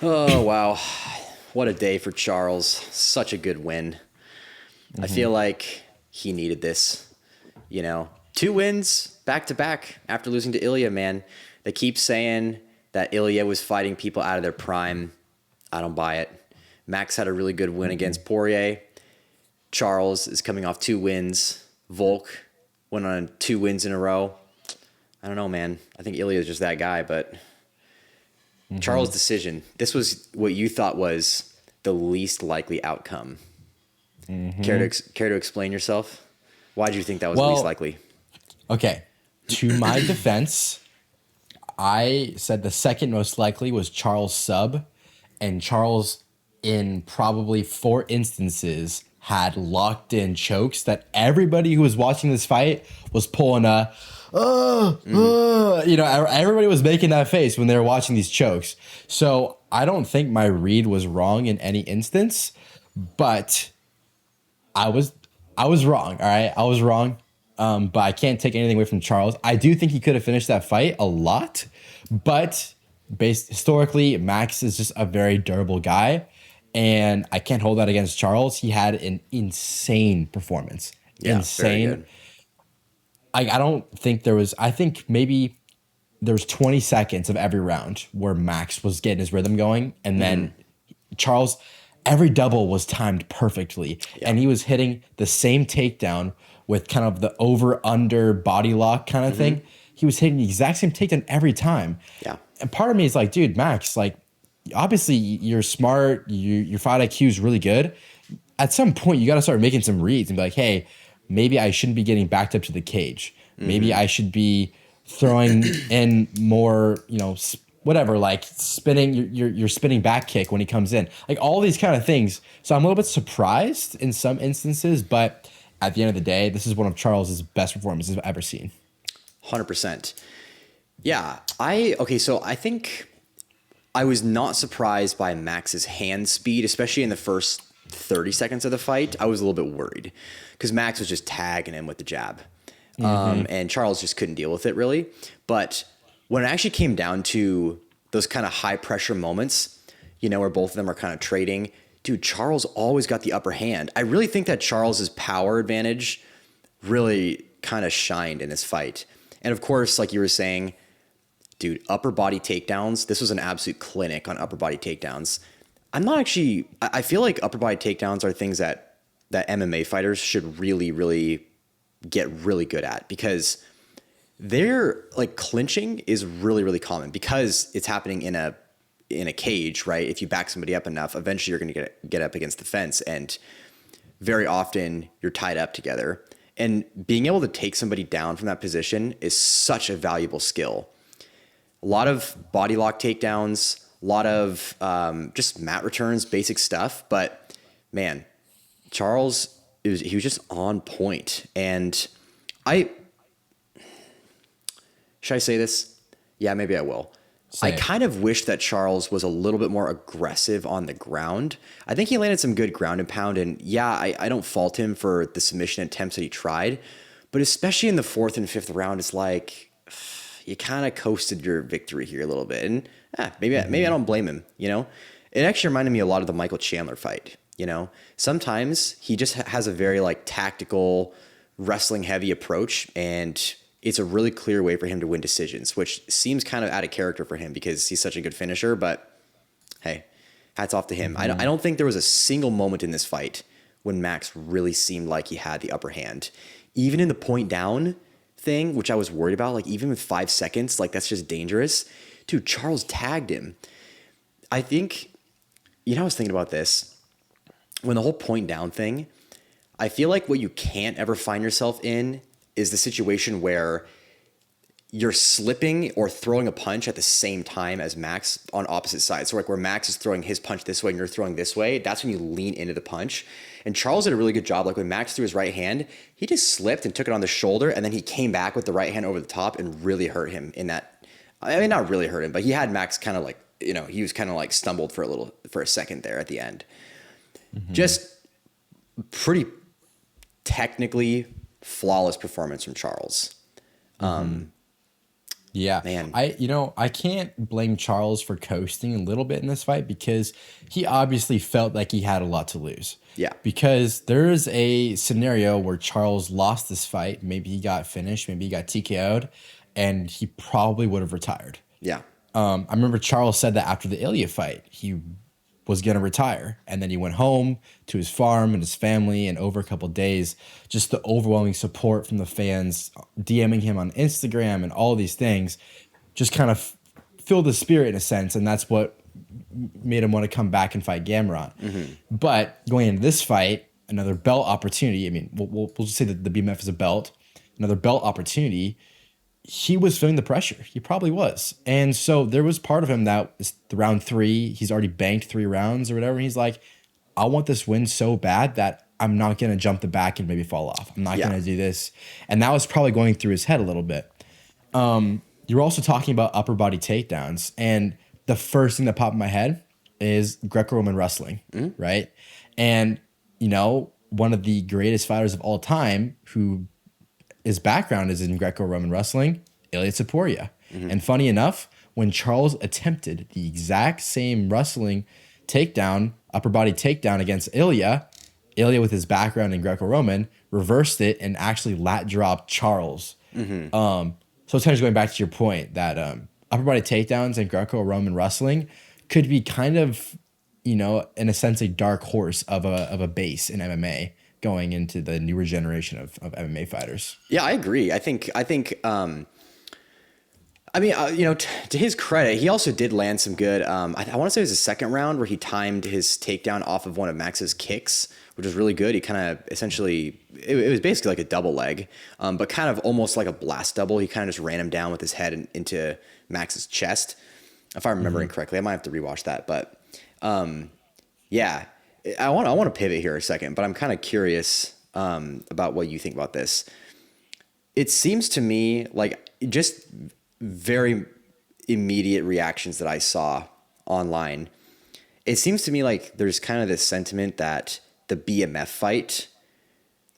Oh, wow. What a day for Charles. Such a good win. I feel like he needed this. 2 wins back to back after losing to Ilia, man. They keep saying that Ilia was fighting people out of their prime. I don't buy it. Max had a really good win against Poirier. Charles is coming off 2 wins. Volk went on 2 wins in a row. I don't know, man. I think Ilia is just that guy, but Charles' decision. This was what you thought was the least likely outcome. Care to explain yourself? Why did you think that was least likely? Okay. To my defense, I said the second most likely was Charles sub, and Charles, in probably 4 instances, had locked in chokes that everybody who was watching this fight was pulling everybody was making that face when they were watching these chokes. So I don't think my read was wrong in any instance, but I was wrong. All right. I was wrong. But I can't take anything away from Charles. I do think he could have finished that fight a lot, but based historically, Max is just a very durable guy, and I can't hold that against Charles. He had an insane performance. Yeah, Insane. very good. I don't think there was. I think maybe there was 20 seconds of every round where Max was getting his rhythm going, and then Charles, every double was timed perfectly, and he was hitting the same takedown with kind of the over-under body lock kind of thing. He was hitting the exact same takedown every time. Yeah. And part of me is like, dude, Max, like, obviously you're smart. Your fight IQ is really good. At some point, you got to start making some reads and be like, hey, maybe I shouldn't be getting backed up to the cage. Maybe I should be throwing in more, whatever, like spinning your spinning back kick when he comes in, like all these kind of things. So I'm a little bit surprised in some instances, but at the end of the day, this is one of Charles's best performances I've ever seen. 100%. Yeah. So I think I was not surprised by Max's hand speed, especially in the first 30 seconds of the fight. I was a little bit worried because Max was just tagging him with the jab. And Charles just couldn't deal with it really. But when it actually came down to those kind of high pressure moments, where both of them are kind of trading, dude, Charles always got the upper hand. I really think that Charles's power advantage really kind of shined in this fight. And of course, like you were saying, dude, upper body takedowns. This was an absolute clinic on upper body takedowns. I feel like upper body takedowns are things that MMA fighters should really, really get really good at, because they're like clinching is really, really common because it's happening in a cage, right? If you back somebody up enough, eventually you're going to get up against the fence, and very often you're tied up together. And being able to take somebody down from that position is such a valuable skill. A lot of body lock takedowns, a lot of just mat returns, basic stuff. But man, Charles, he was just on point. And should I say this? Yeah, maybe I will. I kind of wish that Charles was a little bit more aggressive on the ground. I think he landed some good ground and pound, and yeah, I don't fault him for the submission attempts that he tried, but especially in the 4th and 5th round, it's like you kind of coasted your victory here a little bit, and maybe I don't blame him. It actually reminded me a lot of the Michael Chandler fight. Sometimes he just has a very like tactical, wrestling heavy approach, and it's a really clear way for him to win decisions, which seems kind of out of character for him because he's such a good finisher. But hey, hats off to him. I don't think there was a single moment in this fight when Max really seemed like he had the upper hand. Even in the point down thing, which I was worried about, like even with 5 seconds, like that's just dangerous. Dude, Charles tagged him. I think, I was thinking about this. When the whole point down thing, I feel like what you can't ever find yourself in is the situation where you're slipping or throwing a punch at the same time as Max on opposite sides. So like where Max is throwing his punch this way and you're throwing this way, that's when you lean into the punch. And Charles did a really good job. Like when Max threw his right hand, he just slipped and took it on the shoulder, and then he came back with the right hand over the top and really hurt him in that. I mean, not really hurt him, but he had Max kind of like, he was kind of like stumbled for a second there at the end. Just pretty technically flawless performance from Charles. Yeah. Man. I can't blame Charles for coasting a little bit in this fight because he obviously felt like he had a lot to lose. Yeah. Because there is a scenario where Charles lost this fight. Maybe he got finished, maybe he got TKO'd, and he probably would have retired. Yeah. I remember Charles said that after the Ilia fight, he was going to retire. And then he went home to his farm and his family. And over a couple of days, just the overwhelming support from the fans, DMing him on Instagram and all these things just kind of filled his spirit in a sense. And that's what made him want to come back and fight Gamrot. But going into this fight, another belt opportunity. I mean, we'll just say that the BMF is a belt, another belt opportunity. He was feeling the pressure. He probably was. And so there was part of him that is the round 3. He's already banked 3 rounds or whatever. And he's like, I want this win so bad that I'm not going to jump the back and maybe fall off. I'm not going to do this. And that was probably going through his head a little bit. You're also talking about upper body takedowns. And the first thing that popped in my head is Greco-Roman wrestling, right? And, one of the greatest fighters of all time who his background is in Greco-Roman wrestling, Ilia Topuria. And funny enough, when Charles attempted the exact same wrestling takedown, upper body takedown against Ilia with his background in Greco-Roman, reversed it and actually lat dropped Charles. So it's kind of going back to your point that upper body takedowns in Greco-Roman wrestling could be kind of, in a sense, a dark horse of a base in MMA. Going into the newer generation of MMA fighters. Yeah, I agree. I think, to his credit, he also did land some good, I want to say it was the second round where he timed his takedown off of one of Max's kicks, which was really good. He kind of essentially, it was basically like a double leg, but kind of almost like a blast double. He kind of just ran him down with his head into Max's chest, if I'm remembering correctly. I might have to rewatch that, but yeah. I want to pivot here a second, but I'm kind of curious about what you think about this. It seems to me like just very immediate reactions that I saw online. It seems to me like there's kind of this sentiment that the BMF fight,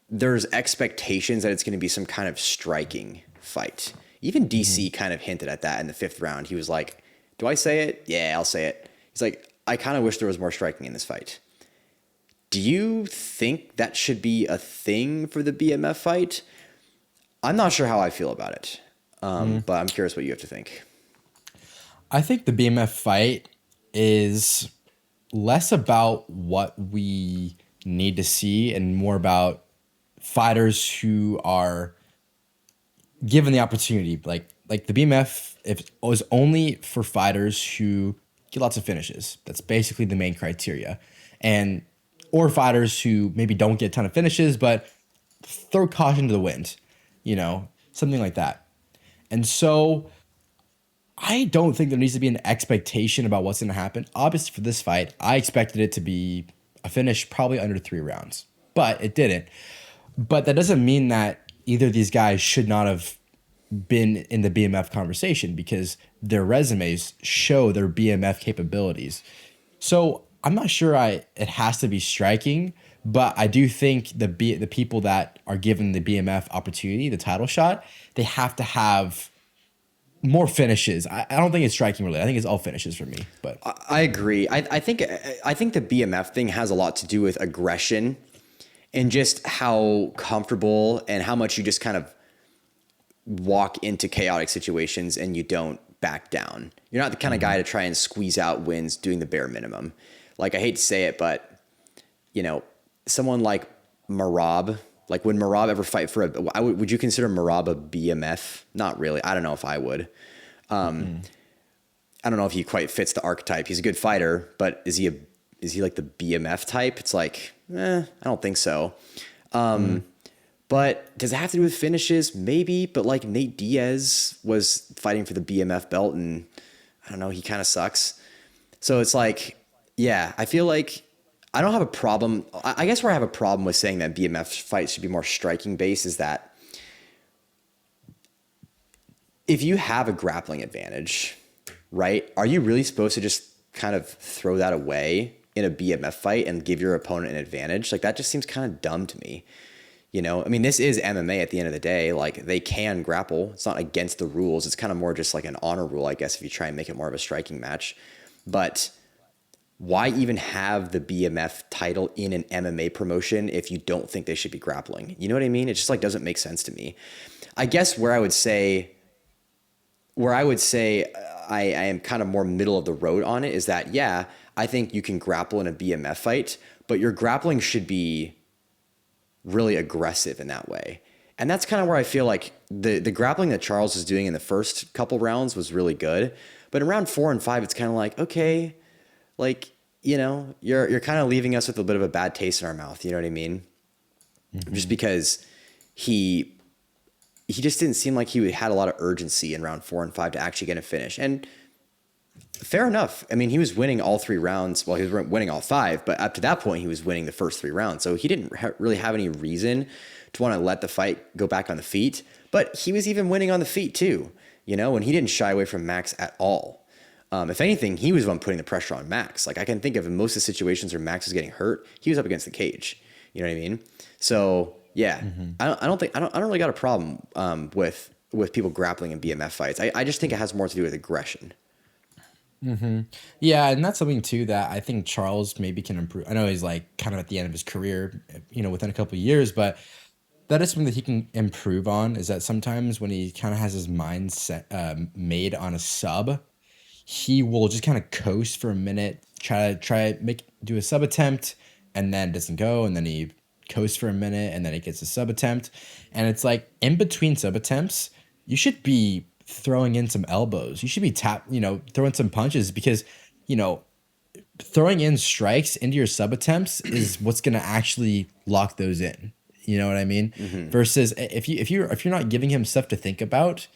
there's expectations that it's going to be some kind of striking fight. Even DC kind of hinted at that in the 5th round. He was like, do I say it? Yeah, I'll say it. He's like, I kind of wish there was more striking in this fight. Do you think that should be a thing for the BMF fight? I'm not sure how I feel about it, but I'm curious what you have to think. I think the BMF fight is less about what we need to see and more about fighters who are given the opportunity. Like the BMF, if it was only for fighters who get lots of finishes, that's basically the main criteria. Or fighters who maybe don't get a ton of finishes, but throw caution to the wind, something like that. And so I don't think there needs to be an expectation about what's going to happen. Obviously, for this fight, I expected it to be a finish probably under 3 rounds, but it didn't. But that doesn't mean that either of these guys should not have been in the BMF conversation because their resumes show their BMF capabilities. So I'm not sure it has to be striking, but I do think the people that are given the BMF opportunity, the title shot, they have to have more finishes. I don't think it's striking really. I think it's all finishes for me. But I agree. I think the BMF thing has a lot to do with aggression and just how comfortable and how much you just kind of walk into chaotic situations and you don't back down. You're not the kind of guy to try and squeeze out wins doing the bare minimum. Like, I hate to say it, but, someone like Merab, like would Merab ever fight for would you consider Merab a BMF? Not really. I don't know if I would. I don't know if he quite fits the archetype. He's a good fighter, but is he like the BMF type? It's like, I don't think so. But does it have to do with finishes? Maybe, but like Nate Diaz was fighting for the BMF belt and I don't know, he kind of sucks. So it's like, yeah, I feel like I don't have a problem. I guess where I have a problem with saying that BMF fights should be more striking based is that if you have a grappling advantage, right, are you really supposed to just kind of throw that away in a BMF fight and give your opponent an advantage? Like, that just seems kind of dumb to me. You know, I mean, this is MMA at the end of the day. Like, they can grapple. It's not against the rules. It's kind of more just like an honor rule, I guess, if you try and make it more of a striking match. But why even have the BMF title in an MMA promotion if you don't think they should be grappling? You know what I mean? It just like doesn't make sense to me. I guess where I would say I am kind of more middle of the road on it is that, yeah, I think you can grapple in a BMF fight, but your grappling should be really aggressive in that way. And that's kind of where I feel like the grappling that Charles was doing in the first couple rounds was really good. But in round 4 and 5, it's kind of like, okay, like, you know, you're kind of leaving us with a bit of a bad taste in our mouth. You know what I mean? Mm-hmm. Just because he just didn't seem like he had a lot of urgency in round 4 and 5 to actually get a finish. And fair enough. I mean, he was winning all 3 rounds. Well, he was winning all 5, but up to that point, he was winning the first 3 rounds. So he didn't really have any reason to want to let the fight go back on the feet. But he was even winning on the feet too, you know, and he didn't shy away from Max at all. If anything, he was the one putting the pressure on Max. Like, I can think of in most of the situations where Max was getting hurt, he was up against the cage. You know what I mean? So yeah, mm-hmm. I don't really got a problem with people grappling in BMF fights. I just think it has more to do with aggression. Mm-hmm. Yeah, and that's something too that I think Charles maybe can improve. I know he's like kind of at the end of his career, you know, within a couple of years, but that is something that he can improve on. Is that sometimes when he kind of has his mind set made on a sub, he will just kind of coast for a minute, do a sub attempt, and then it doesn't go, and then he coasts for a minute, and then he gets a sub attempt, and it's like in between sub attempts, you should be throwing in some elbows. You should be throwing some punches because, you know, throwing in strikes into your sub attempts is what's going to actually lock those in. You know what I mean? Mm-hmm. Versus if you're not giving him stuff to think about,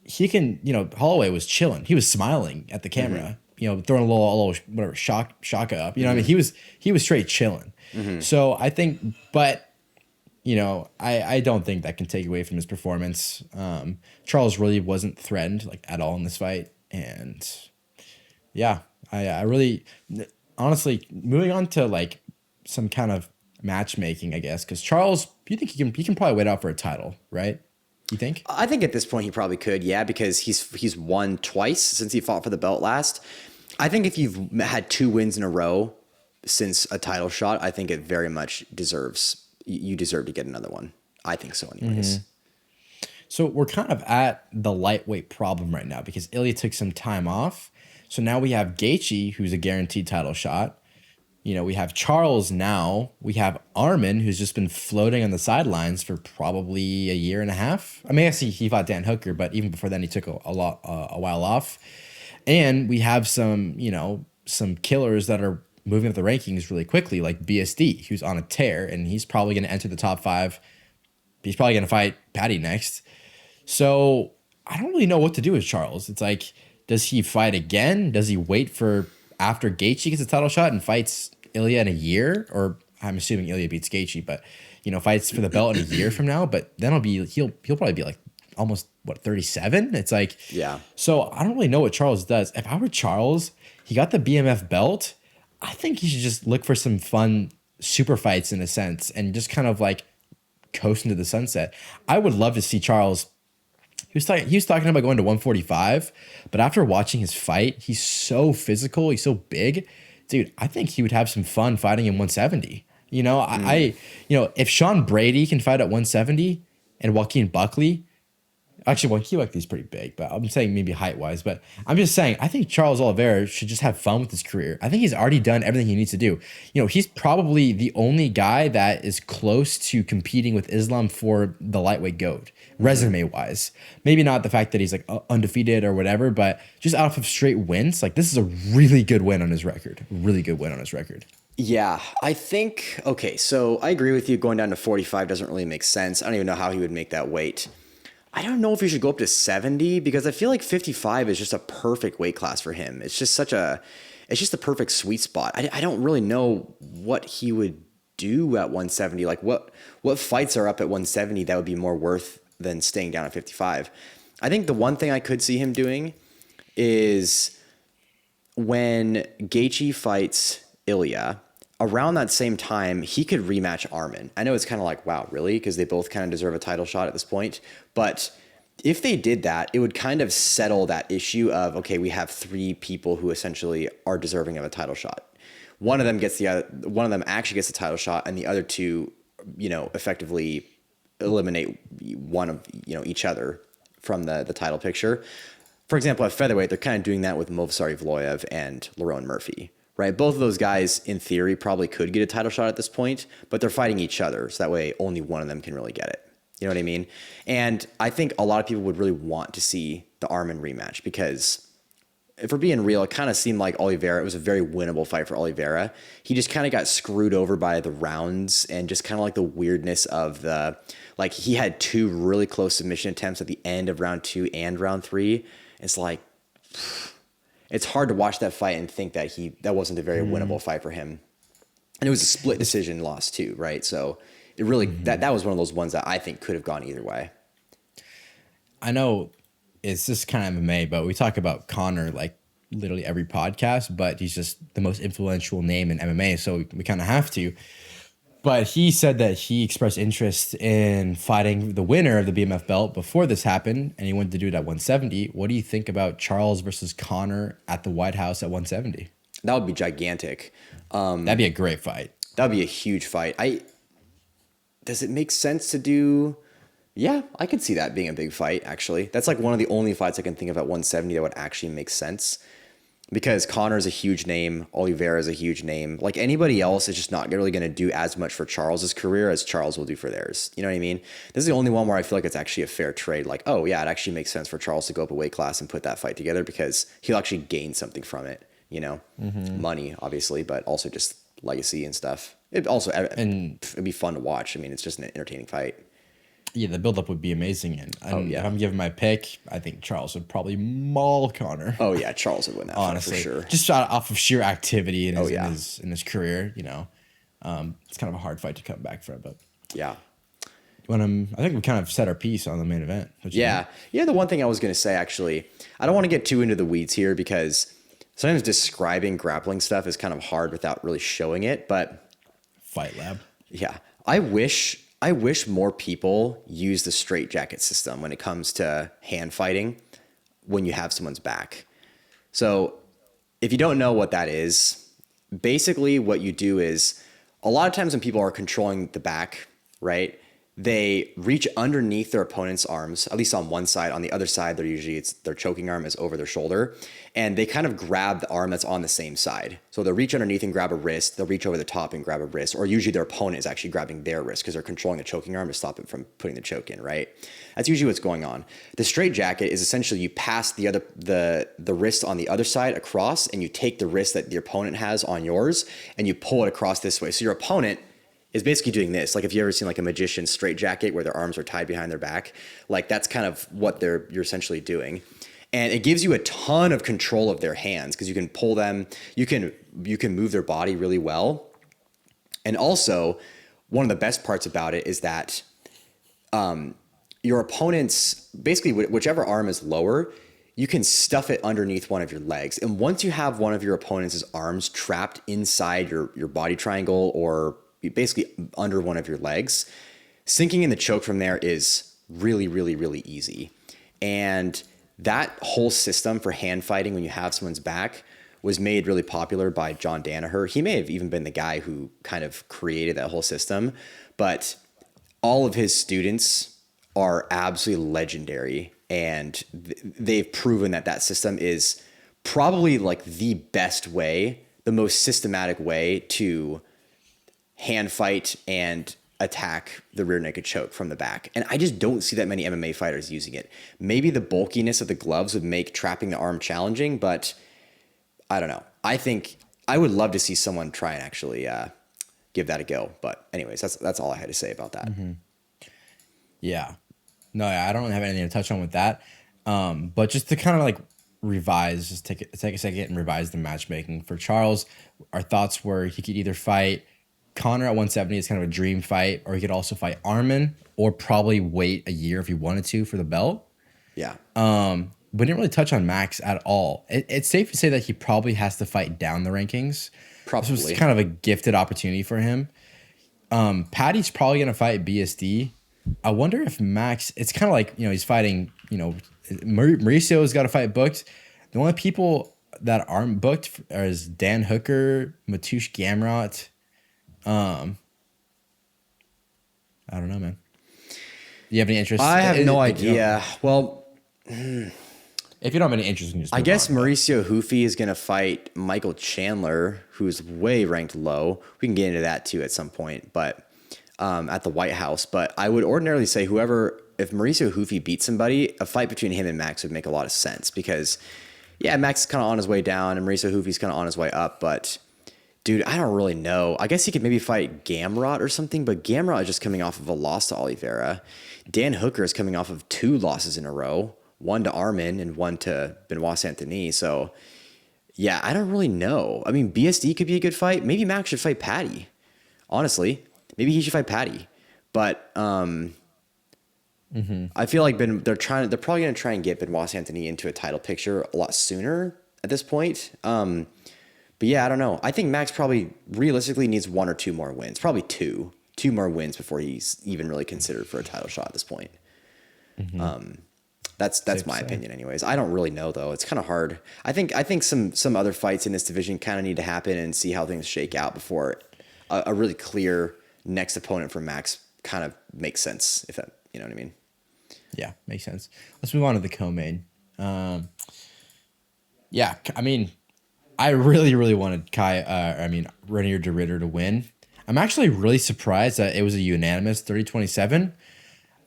he can, you know, Holloway was chilling. He was smiling at the camera, mm-hmm. you know, throwing a little whatever shaka up. You know what I mean? He was straight chilling. Mm-hmm. So I think, but you know, I don't think that can take away from his performance. Charles really wasn't threatened like at all in this fight, and yeah, I really, honestly, moving on to like some kind of matchmaking, I guess, because Charles, you think he can probably wait out for a title, right? You think? I think at this point he probably could, yeah, because he's won twice since he fought for the belt last. I think if you've had 2 wins in a row since a title shot, I think it very much deserves. You deserve to get another one. I think so, anyways. Mm-hmm. So we're kind of at the lightweight problem right now because Ilia took some time off. So now we have Gaethje, who's a guaranteed title shot. You know, we have Charles now. We have Aiemann, who's just been floating on the sidelines for probably a year and a half. I mean, I see he fought Dan Hooker, but even before then, he took a while off. And we have some killers that are moving up the rankings really quickly, like BSD, who's on a tear, and he's probably going to enter the top 5. He's probably going to fight Patty next. So I don't really know what to do with Charles. It's like, does he fight again? Does he wait for after Gaethje gets a title shot and fights Ilia in a year? Or I'm assuming Ilia beats Gaethje, but you know, fights for the belt in a year from now. But then he'll probably be like almost 37. It's like, yeah. So I don't really know what Charles does. If I were Charles, he got the BMF belt. I think he should just look for some fun super fights in a sense and just kind of like coast into the sunset. I would love to see Charles. He was talking about going to 145, but after watching his fight, he's so physical, he's so big. Dude, I think he would have some fun fighting in 170. You know, if Sean Brady can fight at 170 and Joaquin Buckley, actually, Joaquin Buckley's pretty big, but I'm saying maybe height-wise. But I'm just saying, I think Charles Oliveira should just have fun with his career. I think he's already done everything he needs to do. You know, he's probably the only guy that is close to competing with Islam for the lightweight GOAT, resume-wise. Maybe not the fact that he's like undefeated or whatever, but just out of straight wins, like this is a really good win on his record. Really good win on his record. Yeah, I think, okay, so I agree with you. Going down to 45 doesn't really make sense. I don't even know how he would make that weight. I don't know if he should go up to 70 because I feel like 55 is just a perfect weight class for him. It's just it's just the perfect sweet spot. I don't really know what he would do at 170. Like what fights are up at 170 that would be more worth than staying down at 55. I think the one thing I could see him doing is when Gaethje fights Ilia around that same time, he could rematch Aiemann. I know it's kind of like, wow, really? Because they both kind of deserve a title shot at this point. But if they did that, it would kind of settle that issue of, okay, we have 3 people who essentially are deserving of a title shot. One of them actually gets the title shot, and the other 2, effectively eliminate one of, each other from the title picture. For example, at featherweight, they're kind of doing that with Movsar Evloev and Lerone Murphy, right? Both of those guys, in theory, probably could get a title shot at this point, but they're fighting each other, so that way only one of them can really get it. You know what I mean? And I think a lot of people would really want to see the Aiemann rematch because, if we're being real, it kind of seemed like Oliveira, it was a very winnable fight for Oliveira. He just kind of got screwed over by the rounds and just kind of like the weirdness of he had 2 really close submission attempts at the end of round 2 and round 3. It's like, it's hard to watch that fight and think that that wasn't a very winnable fight for him. And it was a split decision loss too, right? So it really, that was one of those ones that I think could have gone either way. I know it's just kind of MMA, but we talk about Conor like literally every podcast, but he's just the most influential name in MMA, so we kind of have to. But he said that he expressed interest in fighting the winner of the BMF belt before this happened, and he wanted to do it at 170. What do you think about Charles versus Conor at the White House at 170? That would be gigantic. That'd be a great fight. That'd be a huge fight. Does it make sense to do? Yeah, I could see that being a big fight, actually. That's like one of the only fights I can think of at 170 that would actually make sense. Because Conor is a huge name, Oliveira is a huge name. Like anybody else is just not really going to do as much for Charles's career as Charles will do for theirs. You know what I mean? This is the only one where I feel like it's actually a fair trade. Like, oh yeah, it actually makes sense for Charles to go up a weight class and put that fight together because he'll actually gain something from it. Money, obviously, but also just legacy and stuff. It'd be fun to watch. I mean, it's just an entertaining fight. Yeah, the buildup would be amazing. And if I'm giving my pick, I think Charles would probably maul Conor. Oh yeah, Charles would win that honestly, fight for sure. Just off of sheer activity in his career, it's kind of a hard fight to come back from. But yeah, I think we kind of set our piece on the main event. Yeah. The one thing I was going to say, actually, I don't want to get too into the weeds here because sometimes describing grappling stuff is kind of hard without really showing it. But Fight Lab. Yeah, I wish more people use the straitjacket system when it comes to hand fighting when you have someone's back. So if you don't know what that is, basically what you do is a lot of times when people are controlling the back, right, they reach underneath their opponent's arms, at least on one side. On the other side, their choking arm is over their shoulder, and they kind of grab the arm that's on the same side. So they'll reach underneath and grab a wrist. They'll reach over the top and grab a wrist, or usually their opponent is actually grabbing their wrist because they're controlling the choking arm to stop it from putting the choke in, right? That's usually what's going on. The straitjacket is essentially you pass the wrist on the other side across, and you take the wrist that the opponent has on yours, and you pull it across this way. So your opponent is basically doing this. Like if you ever seen like a magician's straitjacket where their arms are tied behind their back, like that's kind of what you're essentially doing. And it gives you a ton of control of their hands because you can pull them, you can move their body really well. And also, one of the best parts about it is that your opponent's, basically whichever arm is lower, you can stuff it underneath one of your legs. And once you have one of your opponent's arms trapped inside your body triangle or basically under one of your legs, sinking in the choke from there is really, really, really easy. And that whole system for hand fighting when you have someone's back was made really popular by John Danaher. He may have even been the guy who kind of created that whole system, but all of his students are absolutely legendary. And they've proven that system is probably like the best way, the most systematic way to hand fight and attack the rear naked choke from the back. And I just don't see that many MMA fighters using it. Maybe the bulkiness of the gloves would make trapping the arm challenging, but I don't know. I think I would love to see someone try and actually give that a go. But anyways, that's all I had to say about that. Mm-hmm. Yeah. No, I don't have anything to touch on with that. But just to kind of like revise, just take a second and revise the matchmaking for Charles. Our thoughts were he could either fight Conor at 170 is kind of a dream fight, or he could also fight Aiemann, or probably wait a year if he wanted to for the belt. Yeah. we didn't really touch on Max at all. It's safe to say that he probably has to fight down the rankings. Probably. This was kind of a gifted opportunity for him. Patty's probably going to fight BSD. I wonder if Max, it's kind of like, he's fighting, Mauricio's got to fight booked. The only people that aren't booked is Dan Hooker, Mateusz Gamrot. I don't know, man. Do you have any interest? I have no idea. Well, if you don't have any interest, I guess Mauricio Ruffy is going to fight Michael Chandler, who's way ranked low. We can get into that too at some point, but at the White House. But I would ordinarily say if Mauricio Ruffy beats somebody, a fight between him and Max would make a lot of sense because, yeah, Max is kind of on his way down and Mauricio Ruffy's kind of on his way up. But, dude, I don't really know. I guess he could maybe fight Gamrot or something, but Gamrot is just coming off of a loss to Oliveira. Dan Hooker is coming off of 2 losses in a row. One to Aiemann and one to Benoit Saint-Denis. So, yeah, I don't really know. I mean, BSD could be a good fight. Maybe Max should fight Patty. Honestly, maybe he should fight Patty. But I feel like they're probably going to try and get Benoit Saint-Denis into a title picture a lot sooner at this point. But yeah, I don't know. I think Max probably realistically needs 1 or 2 more wins. Probably 2 more wins before he's even really considered for a title shot at this point. That's my opinion anyways. I don't really know though. It's kind of hard. I think some other fights in this division kind of need to happen and see how things shake out before a really clear next opponent for Max kind of makes sense, if that, you know what I mean? Yeah, makes sense. Let's move on to the co-main. Yeah, I mean, I really, really wanted Reinier de Ridder to win. I'm actually really surprised that it was a unanimous 30-27.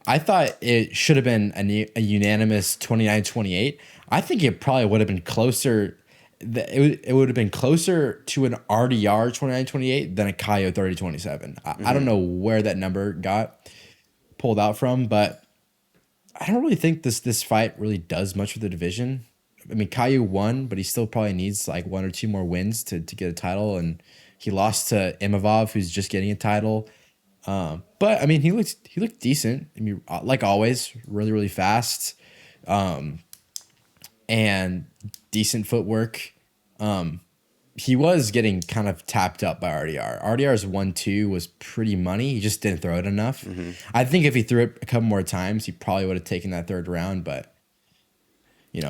I thought it should have been a unanimous 29-28. I think it probably would have been closer. It would have been closer to an RDR 29-28 than a Caio 30-27. I don't know where that number got pulled out from, but I don't really think this fight really does much for the division. I mean, Caio won, but he still probably needs like 1 or 2 more wins to get a title, and he lost to Imavov, who's just getting a title. But I mean, he looked decent. I mean, like always, really, really fast, and decent footwork. He was getting kind of tapped up by RDR. RDR's 1-2 was pretty money. He just didn't throw it enough. I think if he threw it a couple more times, he probably would have taken that 3rd round, but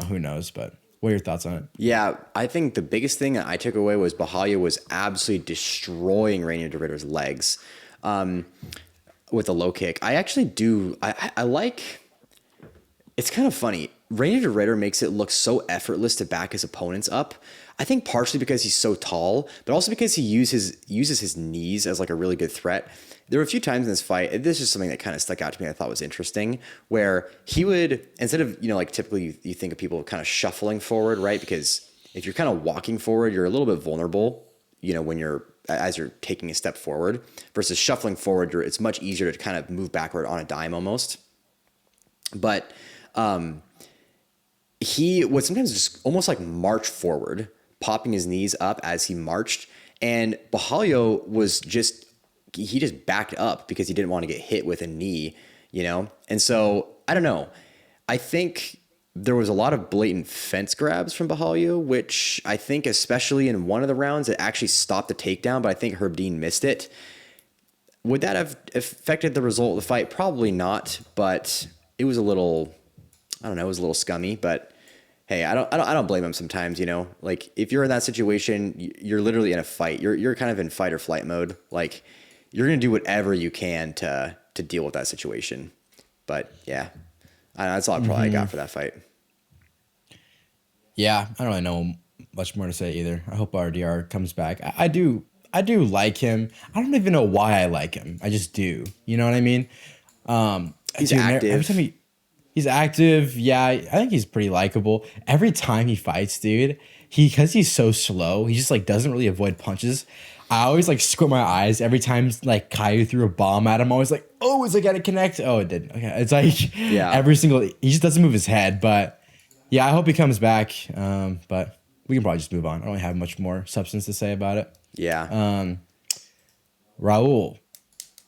who knows? But what are your thoughts on it? Yeah, I think the biggest thing that I took away was Borralho was absolutely destroying Reinier de Ridder's legs. With a low kick. I actually do. I like. It's kind of funny. Reinier de Ridder makes it look so effortless to back his opponents up. I think partially because he's so tall, but also because he uses his knees as like a really good threat. There were a few times in this fight, this is something that kind of stuck out to me I thought was interesting, where he would, instead of, like typically you think of people kind of shuffling forward, right? Because if you're kind of walking forward, you're a little bit vulnerable, when as you're taking a step forward versus shuffling forward, it's much easier to kind of move backward on a dime almost. But he would sometimes just almost like march forward, popping his knees up as he marched. And Borralho he just backed up because he didn't want to get hit with a knee, And so, I don't know. I think there was a lot of blatant fence grabs from Borralho, which I think especially in one of the rounds, it actually stopped the takedown, but I think Herb Dean missed it. Would that have affected the result of the fight? Probably not, but it was a little, I don't know, it was a little scummy, but hey, I don't blame him sometimes, Like if you're in that situation, you're literally in a fight. You're kind of in fight or flight mode. Like you're going to do whatever you can to deal with that situation. But yeah, that's all I got for that fight. Yeah, I don't really know much more to say either. I hope RDR comes back. I do like him. I don't even know why I like him. I just do. You know what I mean? He's active. Every time he's active. Yeah, I think he's pretty likable. Every time he fights, dude, because he's so slow, he just like doesn't really avoid punches. I always like squint my eyes every time like Caio threw a bomb at him. I was like, oh, is it gonna connect? Oh, it didn't. Okay, it's like he just doesn't move his head. But yeah, I hope he comes back. But we can probably just move on. I don't really have much more substance to say about it. Yeah. Raul,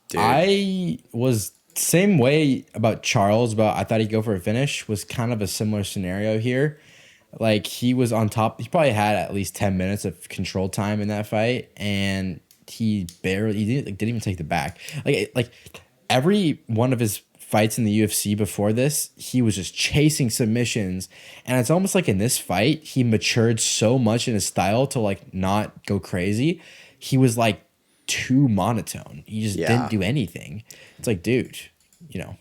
dude. I was Same way about Charles, but I thought he'd go for a finish was kind of a similar scenario here. Like he was on top. He probably had at least 10 minutes of control time in that fight, and he didn't even take the back. Like every one of his fights in the UFC before this, he was just chasing submissions, and it's almost like in this fight he matured so much in his style to like not go crazy. He was like too monotone. He just didn't do anything. It's like, dude, you know.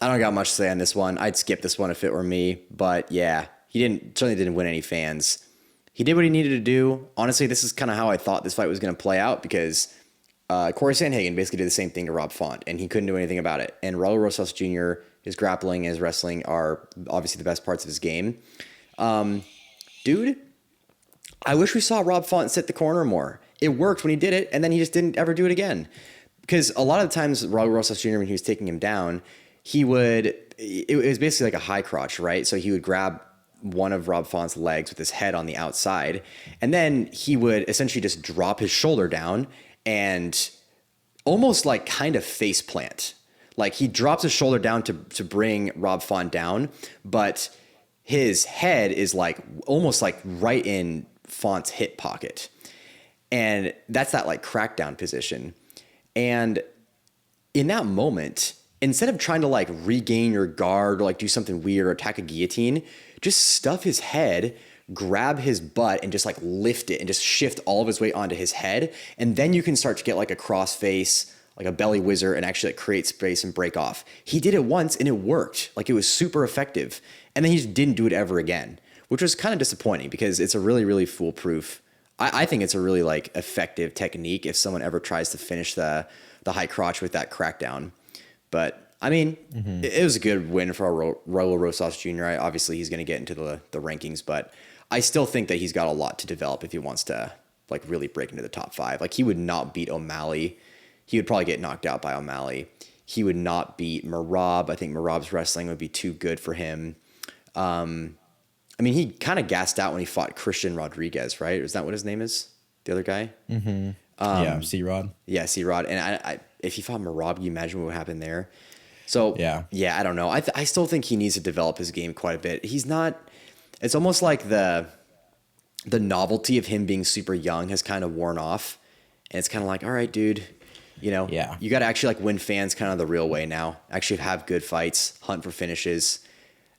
I don't got much to say on this one. I'd skip this one if it were me, but yeah, he certainly didn't win any fans. He did what he needed to do. Honestly, this is kind of how I thought this fight was going to play out because Corey Sandhagen basically did the same thing to Rob Font, and he couldn't do anything about it. And Raul Rosas Jr., his grappling and his wrestling are obviously the best parts of his game. Dude, I wish we saw Rob Font sit the corner more. It worked when he did it, and then he just didn't ever do it again. Because a lot of the times, Raul Rosas Jr., when he was taking him down, it was basically like a high crotch, right? So he would grab one of Rob Font's legs with his head on the outside, and then he would essentially just drop his shoulder down and almost like kind of face plant. Like he drops his shoulder down to bring Rob Font down, but his head is like almost like right in Font's hip pocket. And that's that like crackdown position. And in that moment, instead of trying to like regain your guard or like do something weird or attack a guillotine, just stuff his head, grab his butt and just like lift it and just shift all of his weight onto his head. And then you can start to get like a cross face, like a belly whizzer, and actually like create space and break off. He did it once and it worked. Like it was super effective. And then he just didn't do it ever again, which was kind of disappointing because it's a really, really foolproof. I think it's a really like effective technique if someone ever tries to finish the high crotch with that crackdown. But I mean, it was a good win for Raul Rosas Jr. Obviously, he's going to get into the rankings, but I still think that he's got a lot to develop if he wants to like really break into the top 5. Like he would not beat O'Malley. He would probably get knocked out by O'Malley. He would not beat Merab. I think Merab's wrestling would be too good for him. I mean, he kind of gassed out when he fought Christian Rodriguez, right? Is that what his name is? The other guy? Mm-hmm. Yeah, C-Rod. Yeah, C-Rod. And I if he fought Merab, can you imagine what would happen there? So, yeah, I don't know. I still think he needs to develop his game quite a bit. He's not... It's almost like the novelty of him being super young has kind of worn off. And it's kind of like, all right, dude, you know, you got to actually like win fans kind of the real way now. Actually have good fights, hunt for finishes.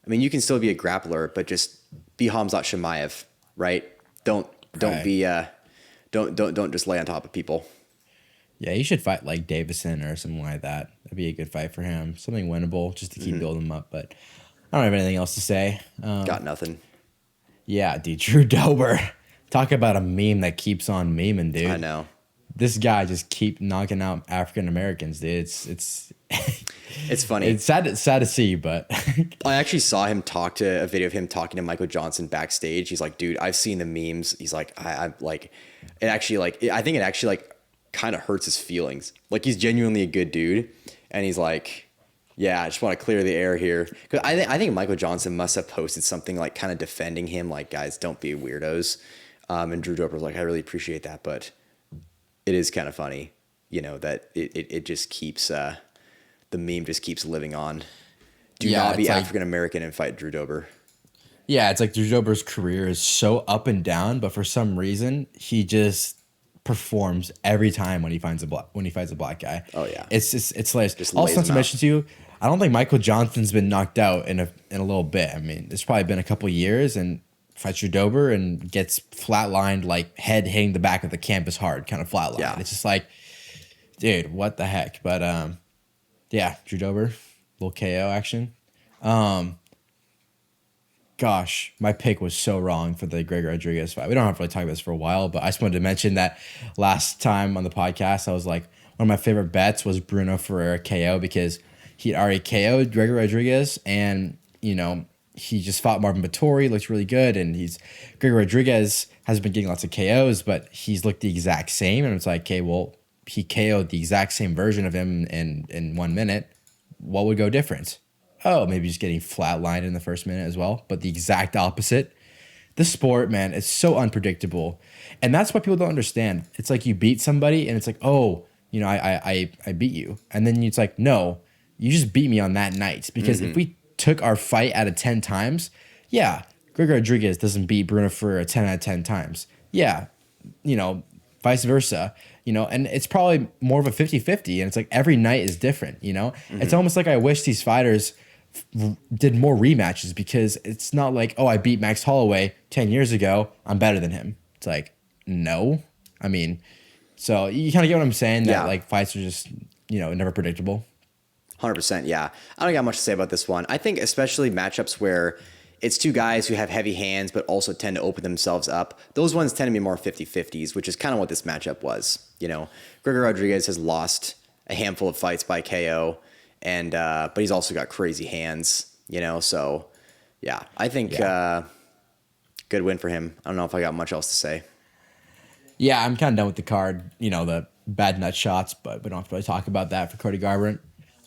I mean, you can still be a grappler, but just be Khamzat Chimaev, right? Don't be don't just lay on top of people. Yeah, he should fight like Davison or something like that. That'd be a good fight for him. Something winnable just to keep building him up. But I don't have anything else to say. Got nothing. Yeah, dude, Drew Dober. Talk about a meme that keeps on memeing, dude. I know. This guy just keep knocking out African Americans, dude. It's it's funny. It's sad to see, but I actually saw him talk to a video of him talking to Michael Johnson backstage. He's like, dude, I've seen the memes. He's like, I like it actually like I think it actually like kind of hurts his feelings. Like he's genuinely a good dude, and he's like, yeah, I just want to clear the air here. Because I think Michael Johnson must have posted something like kind of defending him, like, guys, don't be weirdos. And Drew Dober was like, I really appreciate that, but it is kind of funny, you know, that it just keeps the meme just keeps living on. Do not be African American and fight Drew Dober. Yeah, it's like Drew Dober's career is so up and down, but for some reason he just performs every time when he fights a black guy. Oh yeah, it's hilarious. Just also, not to mention to you, I don't think Michael Johnson's been knocked out in a little bit. I mean, it's probably been a couple years, and fights Drew Dober and gets flatlined, like head hitting the back of the canvas hard, kind of flatlined. Yeah. It's just like, dude, what the heck? But yeah, Drew Dober, little KO action. Gosh, my pick was so wrong for the Gregory Rodriguez fight. We don't have to really talk about this for a while, but I just wanted to mention that last time on the podcast, I was like, one of my favorite bets was Brunno Ferreira KO because he'd already KO'd Gregory Rodriguez, and, you know, he just fought Marvin Vettori, looked really good, and Gregory Rodriguez has been getting lots of KOs, but he's looked the exact same, and it's like, okay, well, he KO'd the exact same version of him in 1 minute. What would go different? Oh, maybe just getting flatlined in the first minute as well, but the exact opposite. The sport, man, is so unpredictable, and that's what people don't understand. It's like you beat somebody, and it's like, oh, you know, I beat you, and then it's like, no, you just beat me on that night. Because if we took our fight out of 10 times, yeah, Gregory Rodrigues doesn't beat Brunno for a 10 out of 10 times. Yeah, you know, vice versa, you know, and it's probably more of a 50-50, and it's like every night is different, you know? It's almost like I wish these fighters did more rematches, because it's not like, oh, I beat Max Holloway 10 years ago, I'm better than him. It's like, no. I mean, so you kind of get what I'm saying, that like fights are just, you know, never predictable. 100%. Yeah. I don't got much to say about this one. I think especially matchups where it's two guys who have heavy hands but also tend to open themselves up, those ones tend to be more 50-50s, which is kind of what this matchup was. You know, Gregory Rodrigues has lost a handful of fights by KO, and but he's also got crazy hands, you know, so yeah, I think good win for him. I don't know if I got much else to say. Yeah, I'm kind of done with the card, you know, the bad nut shots, but we don't have to really talk about that for Cody Garbrandt.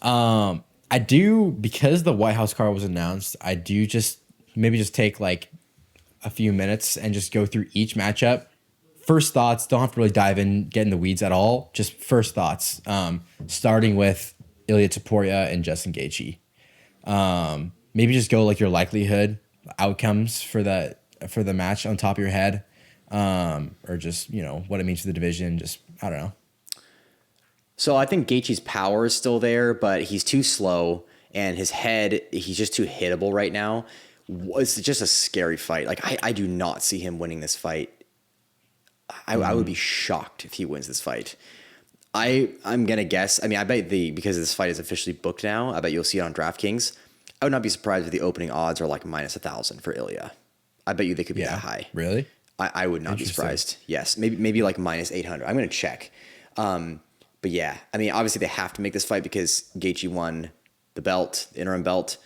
I do, because the White House card was announced, I do just take like a few minutes and just go through each matchup. First thoughts, don't have to really dive in, get in the weeds at all. Just first thoughts, starting with Ilia Topuria and Justin Gaethje. Maybe just go like your likelihood outcomes for the match on top of your head, or just, you know, what it means for the division. Just, I don't know. So I think Gaethje's power is still there, but he's too slow, and his head, he's just too hittable right now. It's just a scary fight. Like, I do not see him winning this fight. I would be shocked if he wins this fight. I'm going to guess. I mean, I bet because this fight is officially booked now, I bet you'll see it on DraftKings. I would not be surprised if the opening odds are like minus 1,000 for Ilia. I bet you they could be that high. Really? I would not be surprised. Yes. Maybe like minus 800. I'm going to check. But yeah, I mean, obviously they have to make this fight because Gaethje won the belt, the interim belt.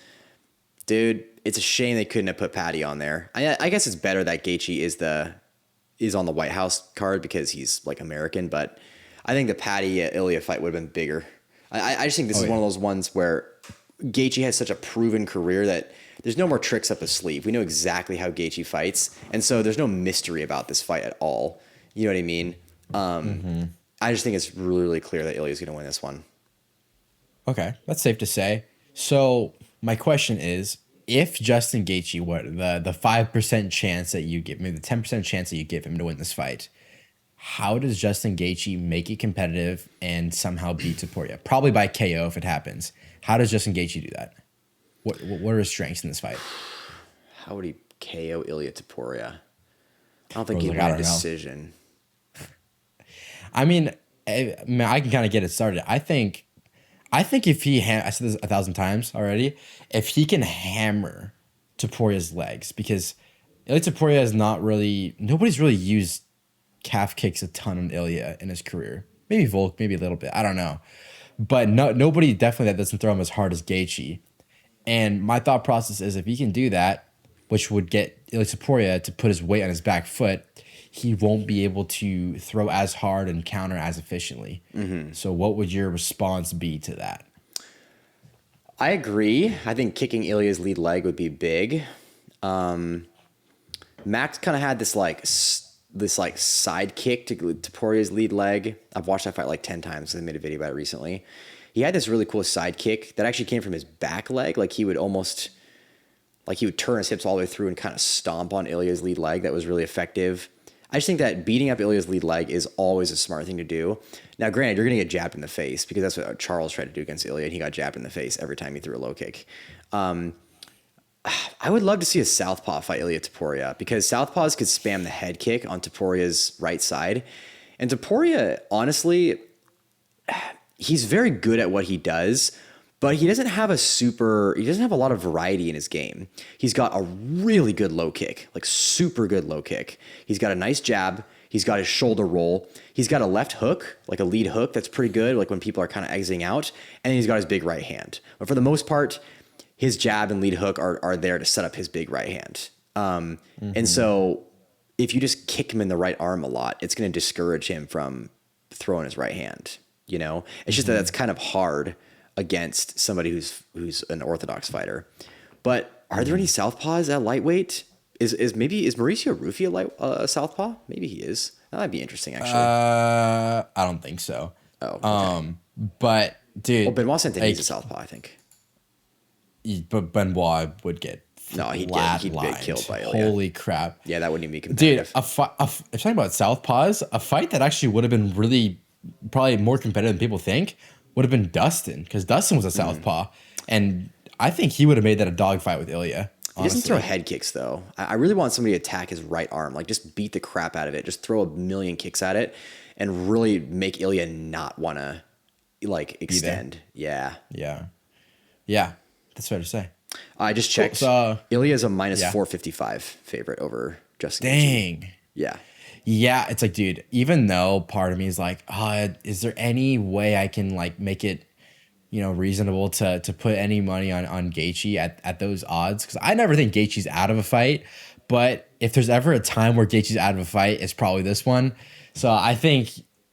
Dude, it's a shame they couldn't have put Patty on there. I guess it's better that Gaethje is on the White House card because he's like American, but I think the Patty Ilia fight would have been bigger. I just think this is one of those ones where Gaethje has such a proven career that there's no more tricks up his sleeve. We know exactly how Gaethje fights, and so there's no mystery about this fight at all. You know what I mean? I just think it's really, really clear that Ilya's going to win this one. Okay, that's safe to say. So my question is, if Justin Gaethje, the 5% chance that you give, maybe the 10% chance that you give him to win this fight, how does Justin Gaethje make it competitive and somehow beat Topuria? Probably by KO if it happens. How does Justin Gaethje do that? What are his strengths in this fight? How would he KO Ilia Topuria? I don't think he'd win a decision. I mean, I can kind of get it started. I think if he, I said this 1,000 times already, if he can hammer Topuria's legs, because Ilia Topuria is nobody's really used calf kicks a ton on Ilia in his career. Maybe Volk, maybe a little bit. I don't know. But nobody definitely that doesn't throw him as hard as Gaethje. And my thought process is, if he can do that, which would get Ilia Topuria to put his weight on his back foot, he won't be able to throw as hard and counter as efficiently. So what would your response be to that? I agree. I think kicking Ilya's lead leg would be big. Max kind of had this side kick to Topuria's lead leg. I've watched that fight like 10 times. I made a video about it recently. He had this really cool side kick that actually came from his back leg. Like he would turn his hips all the way through and kind of stomp on Ilya's lead leg. That was really effective. I just think that beating up Ilya's lead leg is always a smart thing to do. Now, granted, you're going to get jabbed in the face because that's what Charles tried to do against Ilia, and he got jabbed in the face every time he threw a low kick. I would love to see a southpaw fight Ilia Topuria, because southpaws could spam the head kick on Topuria's right side. And Topuria, honestly, he's very good at what he does, but he doesn't have a lot of variety in his game. He's got a really good low kick, like super good low kick. He's got a nice jab. He's got his shoulder roll. He's got a left hook, like a lead hook that's pretty good, like when people are kind of exiting out. And then he's got his big right hand. But for the most part, his jab and lead hook are there to set up his big right hand. And so if you just kick him in the right arm a lot, it's going to discourage him from throwing his right hand. You know, it's just that that's kind of hard against somebody who's an orthodox fighter. But are there any southpaws at lightweight? Is Mauricio Ruffy a southpaw? Maybe he is. That might be interesting, actually. I don't think so. Oh, okay. But dude. Well, Benoit Saint-Denis is like, a southway, I think. but Benoit would get No, he'd get killed by Ilia. Holy crap. Yeah, that wouldn't even be Dude, competitive. if you're talking about southpaws, a fight that actually would have been really probably more competitive than people think would have been Dustin, because Dustin was a southpaw, and I think he would have made that a dogfight with Ilia. He doesn't throw head kicks, though. I really want somebody to attack his right arm. Like, just beat the crap out of it. Just throw a million kicks at it and really make Ilia not want to, like, extend. Yeah. Yeah, that's fair to say. I just checked. So, Ilia is a minus 455 favorite over Justin Gaethje. dang. Yeah, it's like, dude, even though part of me is like, is there any way I can, like, make it, reasonable to put any money on Gaethje at those odds? Because I never think Gaethje's out of a fight, but if there's ever a time where Gaethje's out of a fight, it's probably this one. So I think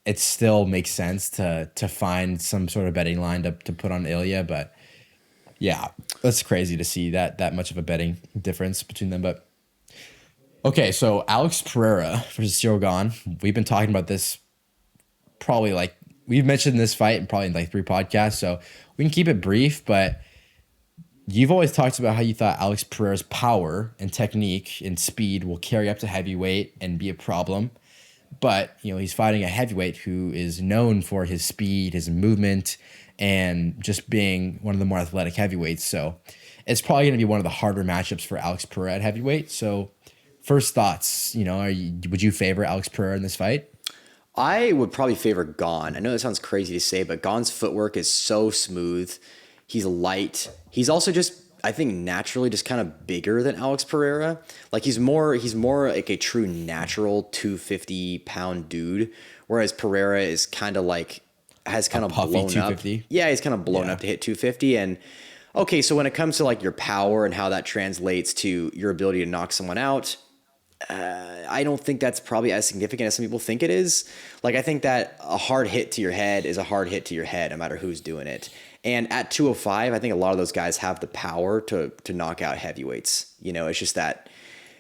it still makes sense to find some sort of betting line to put on Ilia, but yeah, that's crazy to see that much of a betting difference between them. But okay, so Alex Pereira versus Cyril Gane. We've been talking about this probably, like, we've mentioned this fight in probably like 3 podcasts, so we can keep it brief, but you've always talked about how you thought Alex Pereira's power and technique and speed will carry up to heavyweight and be a problem. But, he's fighting a heavyweight who is known for his speed, his movement, and just being one of the more athletic heavyweights. So it's probably going to be one of the harder matchups for Alex Pereira at heavyweight. So first thoughts, would you favor Alex Pereira in this fight? I would probably favor Gane. I know that sounds crazy to say, but Gane's footwork is so smooth. He's light. He's also just, I think, naturally just kind of bigger than Alex Pereira. Like, he's more like a true natural 250-pound dude, whereas Pereira is kind of like, has kind of blown up. Yeah, he's kind of blown up to hit 250. And okay, so when it comes to, like, your power and how that translates to your ability to knock someone out, I don't think that's probably as significant as some people think it is. Like, I think that a hard hit to your head is a hard hit to your head, no matter who's doing it. And at 205, I think a lot of those guys have the power to knock out heavyweights. It's just that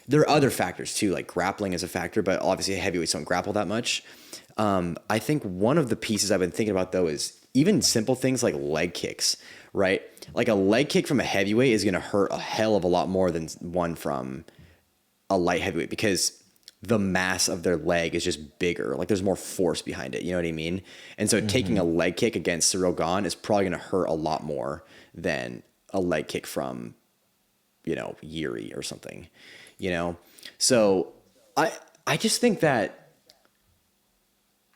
there are other factors too, like grappling is a factor, but obviously heavyweights don't grapple that much. I think one of the pieces I've been thinking about, though, is even simple things like leg kicks, right? Like, a leg kick from a heavyweight is going to hurt a hell of a lot more than one from a light heavyweight, because the mass of their leg is just bigger. Like, there's more force behind it. You know what I mean? And so taking a leg kick against Cyril Gane is probably going to hurt a lot more than a leg kick from, Yuri or something, So I just think that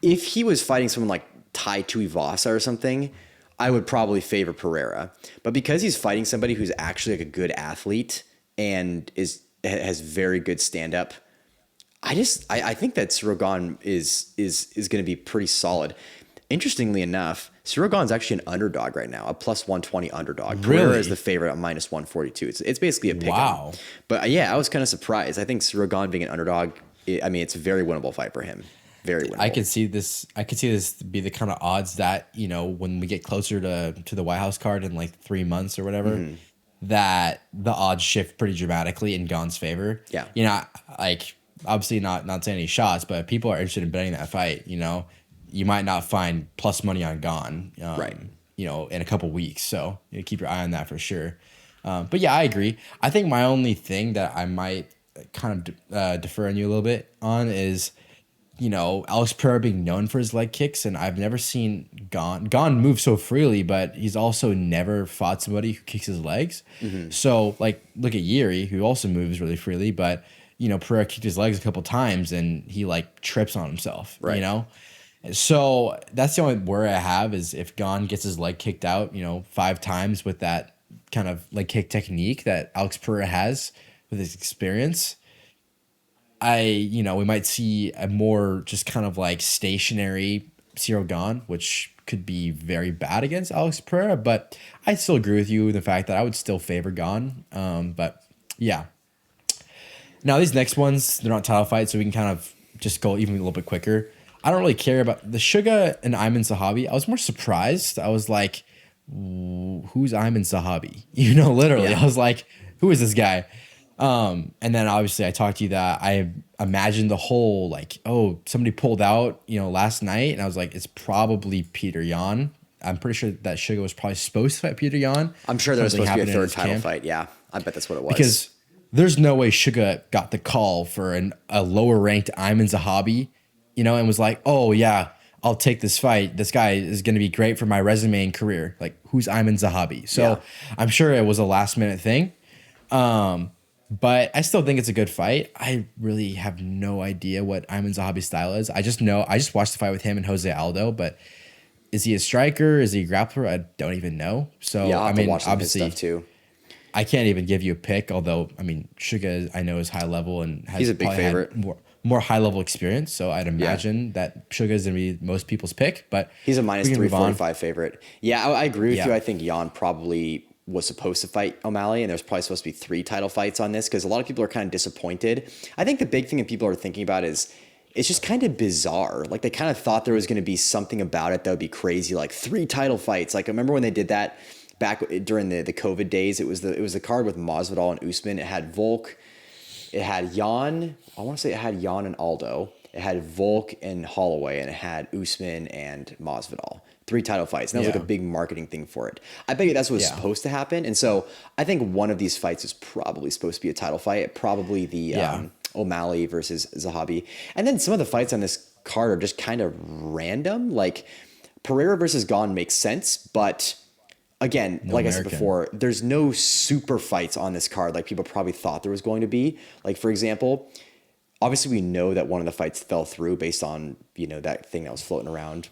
if he was fighting someone like Tai Tuivasa or something, I would probably favor Pereira. But because he's fighting somebody who's actually like a good athlete and has very good stand-up, I think that Cyril Gane is going to be pretty solid. Interestingly enough, Cyril Gane's actually an underdog right now, a plus 120 underdog. Really? Pereira is the favorite at minus 142. It's basically a pick. Wow. But yeah, I was kind of surprised. I think Cyril Gane being an underdog, it's a very winnable fight for him. Very winnable. I could see this be the kind of odds that, when we get closer to the White House card in like 3 months or whatever, that the odds shift pretty dramatically in Gane's favor. Yeah. Like, obviously not saying any shots, but if people are interested in betting that fight, you might not find plus money on Gane, right? In a couple weeks. So keep your eye on that for sure. But yeah, I agree. I think my only thing that I might kind of defer on you a little bit on is, Alex Pereira being known for his leg kicks, and I've never seen Gane move so freely, but he's also never fought somebody who kicks his legs. So, like, look at Yuri, who also moves really freely, but Pereira kicked his legs a couple times and he like trips on himself, right? So that's the only worry I have, is if Gane gets his leg kicked out, 5 times with that kind of leg kick technique that Alex Pereira has with his experience, we might see a more just kind of like stationary Cyril Gane, which could be very bad against Alex Pereira. But I still agree with you in the fact that I would still favor Gane. But yeah. Now these next ones, they're not title fights, so we can kind of just go even a little bit quicker. I don't really care about the Suga and Aiemann Zahabi. I was more surprised. I was like, who's Aiemann Zahabi? Literally. Yeah. I was like, who is this guy? And then obviously I talked to you that I imagined the whole, like, oh, somebody pulled out, last night. And I was like, it's probably Peter Yan. I'm pretty sure that Sugar was probably supposed to fight Peter Yan. I'm sure there was supposed to be a third title fight. Yeah, I bet that's what it was. Because there's no way Sugar got the call for a lower ranked Aiemann Zahabi, and was like, oh yeah, I'll take this fight. This guy is going to be great for my resume and career. Like, who's Aiemann Zahabi? So I'm sure it was a last minute thing. But I still think it's a good fight. I really have no idea what Aiemann Zahabi's style is. I just watched the fight with him and Jose Aldo, but is he a striker? Is he a grappler? I don't even know. So yeah, I mean, obviously, stuff too. I can't even give you a pick. Although I mean, Suga I know is high level and has he's a big favorite. More high level experience. So I'd imagine that Suga is gonna be most people's pick. But he's a minus 345 favorite. Yeah, I agree with you. I think Yan probably was supposed to fight O'Malley, and there's probably supposed to be 3 title fights on this because a lot of people are kind of disappointed. I think the big thing that people are thinking about is it's just kind of bizarre. Like, they kind of thought there was going to be something about it that would be crazy, like 3 title fights. Like, I remember when they did that back during the COVID days. It was the card with Masvidal and Usman. It had Volk, it had Yan. I want to say it had Yan and Aldo. It had Volk and Holloway, and it had Usman and Masvidal. 3 title fights. And that was like a big marketing thing for it. I bet you that's what was supposed to happen. And so I think one of these fights is probably supposed to be a title fight. Probably the O'Malley versus Zahabi. And then some of the fights on this card are just kind of random. Like Pereira versus Gane makes sense. But again, like I said before, there's no super fights on this card like people probably thought there was going to be. Like, for example, obviously we know that one of the fights fell through based on, that thing that was floating around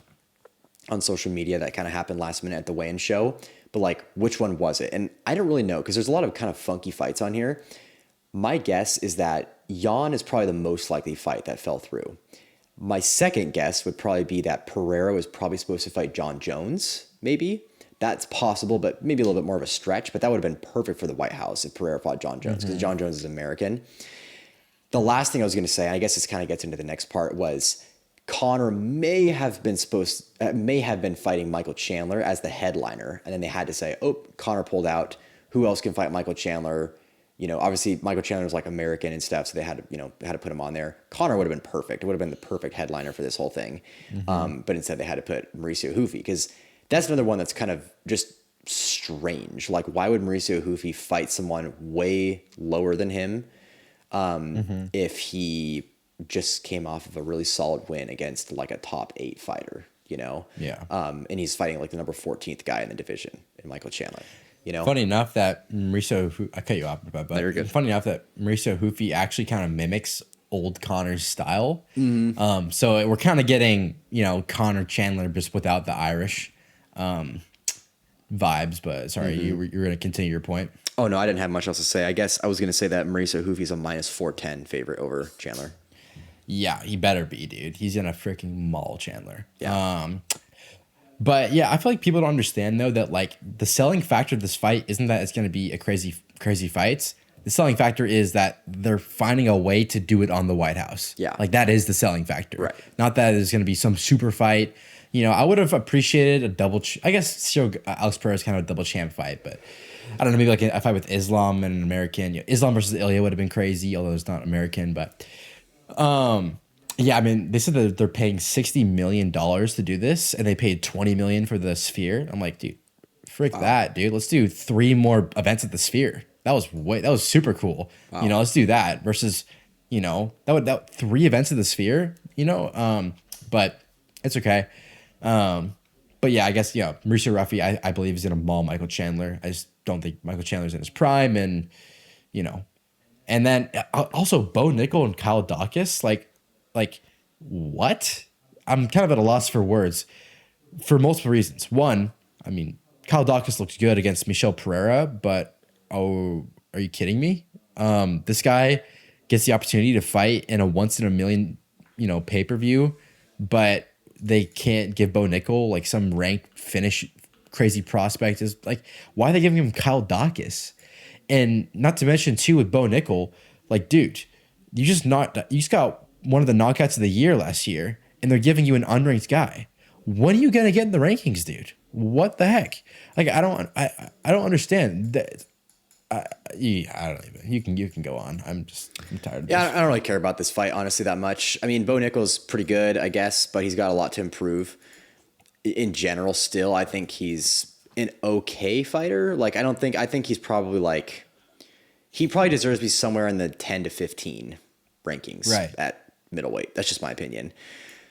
on social media that kind of happened last minute at the weigh-in show. But like, which one was it? And I don't really know because there's a lot of kind of funky fights on here. My guess is that Yan is probably the most likely fight that fell through. My second guess would probably be that Pereira was probably supposed to fight John Jones, maybe. That's possible, but maybe a little bit more of a stretch. But that would have been perfect for the White House if Pereira fought John Jones because John Jones is American. The last thing I was going to say, and I guess this kind of gets into the next part, was Conor may have been fighting Michael Chandler as the headliner, and then they had to say, "Oh, Conor pulled out. Who else can fight Michael Chandler?" Obviously Michael Chandler was like American and stuff, so they had to put him on there. Conor would have been perfect. It would have been the perfect headliner for this whole thing, but instead they had to put Mauricio Hoofy because that's another one that's kind of just strange. Like, why would Mauricio Hoofy fight someone way lower than him if he just came off of a really solid win against like a top 8 fighter, and he's fighting like the number 14th guy in the division in Michael Chandler, Funny enough that I cut you off, but funny enough that Mauricio Hoofy actually kind of mimics old Conor's style. So we're kind of getting, Conor Chandler just without the Irish vibes, but sorry, you're going to continue your point. Oh no, I didn't have much else to say. I guess I was going to say that Mauricio Hoofy's a minus 410 favorite over Chandler. Yeah, he better be, dude. He's gonna freaking maul Chandler. Yeah. But yeah, I feel like people don't understand though that like the selling factor of this fight isn't that it's gonna be a crazy fight. The selling factor is that they're finding a way to do it on the White House. Yeah. Like that is the selling factor. Right. Not that it's gonna be some super fight. I would have appreciated a double. I guess show Alex Pereira is kind of a double champ fight, but I don't know. Maybe like a fight with Islam and an American. Islam versus Ilia would have been crazy, although it's not American, but. Yeah, I mean, they said that they're paying $60 million to do this, and they paid $20 million for the Sphere. I'm like, dude, frick that, dude. Let's do 3 more events at the Sphere. That was super cool. Wow. Let's do that versus, that 3 events at the Sphere. But it's okay. But yeah, I guess Mauricio Ruffy, I believe is gonna maul Michael Chandler. I just don't think Michael Chandler's in his prime, and And then also Bo Nickal and Kyle Daukaus, like what? I'm kind of at a loss for words for multiple reasons. One, I mean, Kyle Daukaus looks good against Michel Pereira, but are you kidding me? This guy gets the opportunity to fight in a once in a million, pay-per-view, but they can't give Bo Nickal like some ranked finish crazy prospect. Is like, why are they giving him Kyle Daukaus? And not to mention too with Bo Nickal, like, dude, you just got one of the knockouts of the year last year, and they're giving you an unranked guy. When are you gonna get in the rankings, dude? What the heck? Like, I don't understand that. I don't even. You can go on. I'm tired of this. Yeah, I don't really care about this fight honestly that much. I mean, Bo Nickal's pretty good, I guess, but he's got a lot to improve. in general, still, I think he's an okay fighter. Like, I think he's probably like, he probably deserves to be somewhere in the 10 to 15 rankings at middleweight. That's just my opinion.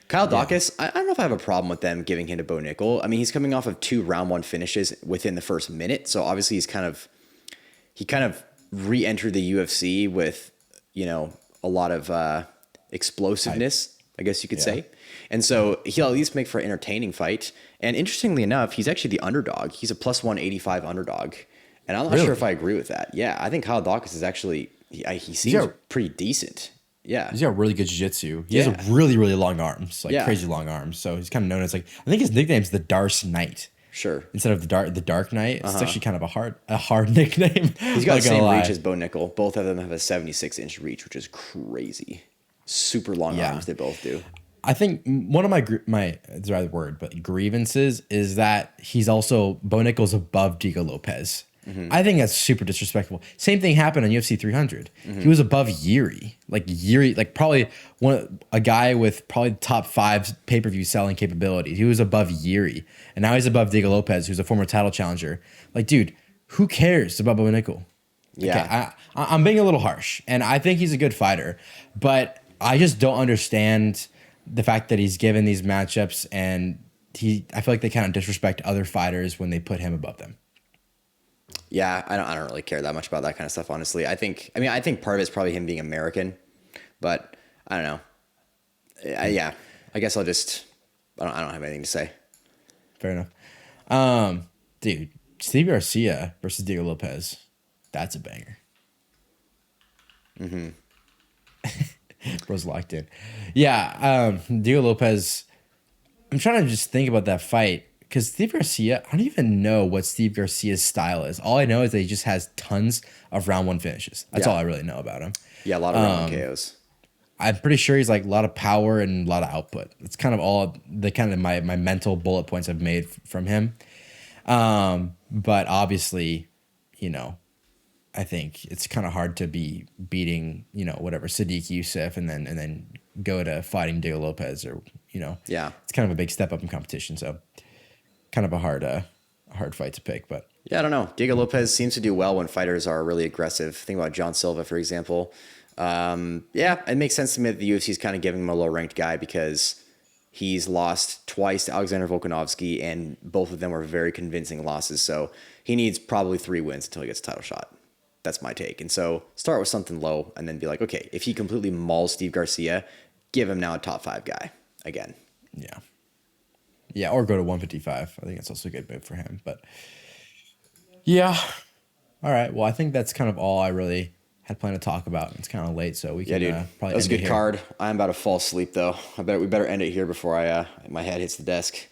Kyle Daukaus, I don't know if I have a problem with them giving him to Bo Nickal. I mean, he's coming off of 2 round 1 finishes within the first minute. So obviously he kind of re-entered the UFC with, you know, a lot of explosiveness, I guess you could say. And so he'll at least make for an entertaining fight. And interestingly enough, he's actually the underdog. He's a plus 185 underdog. And I'm not sure if I agree with that. Yeah, I think Kyle Daukaus is actually, he seems pretty decent. Yeah. He's got really good jiu-jitsu. He has a really, really long arms, like crazy long arms. So he's kind of known as like, I think his nickname's the Darce Knight. Sure. Instead of the Dark Knight. It's actually kind of a hard nickname. He's got the same reach as Bo Nickal. Both of them have a 76-inch reach, which is crazy. Super long arms, they both do. I think one of my it's the right word, but grievances is that he's also, Bo Nickal's above Diego Lopes. I think that's super disrespectful. Same thing happened on UFC 300. He was above Yuri, like probably a guy with probably top 5 pay-per-view selling capabilities. He was above Yuri, and now he's above Diego Lopes, who's a former title challenger. Like, dude, who cares about Bo Nickal? Yeah, okay, I'm being a little harsh, and I think he's a good fighter, but I just don't understand the fact that he's given these matchups, and I feel like they kind of disrespect other fighters when they put him above them. Yeah, I don't really care that much about that kind of stuff, honestly. I think part of it's probably him being American, but I don't know. I guess I don't have anything to say. Fair enough. Dude, Steve Garcia versus Diego Lopes. That's a banger. Bro's locked in. Yeah, Diego Lopes. I'm trying to just think about that fight. Because Steve Garcia, I don't even know what Steve Garcia's style is. All I know is that he just has tons of round 1 finishes. That's all I really know about him. Yeah, a lot of round 1 KOs. I'm pretty sure he's like a lot of power and a lot of output. It's kind of all the kind of my mental bullet points I've made from him. But obviously, you know, I think it's kind of hard to be beating, you know, whatever Sadiq Youssef and then go to fighting Diego Lopes or, you know. Yeah. It's kind of a big step up in competition. So kind of a hard fight to pick, but yeah, I don't know. Diego Lopes seems to do well when fighters are really aggressive. Think about John Silva, for example. Yeah, it makes sense to me that the UFC is kind of giving him a low-ranked guy because he's lost twice to Alexander Volkanovski, and both of them were very convincing losses. So he needs probably 3 wins until he gets a title shot. That's my take. And so start with something low and then be like, okay, if he completely mauls Steve Garcia, give him now a top 5 guy again. Yeah. Yeah, or go to 155. I think that's also a good move for him. But yeah. All right. Well, I think that's kind of all I really had planned to talk about. It's kind of late, so we can probably that was end a good card. I'm about to fall asleep though. We better end it here before my head hits the desk.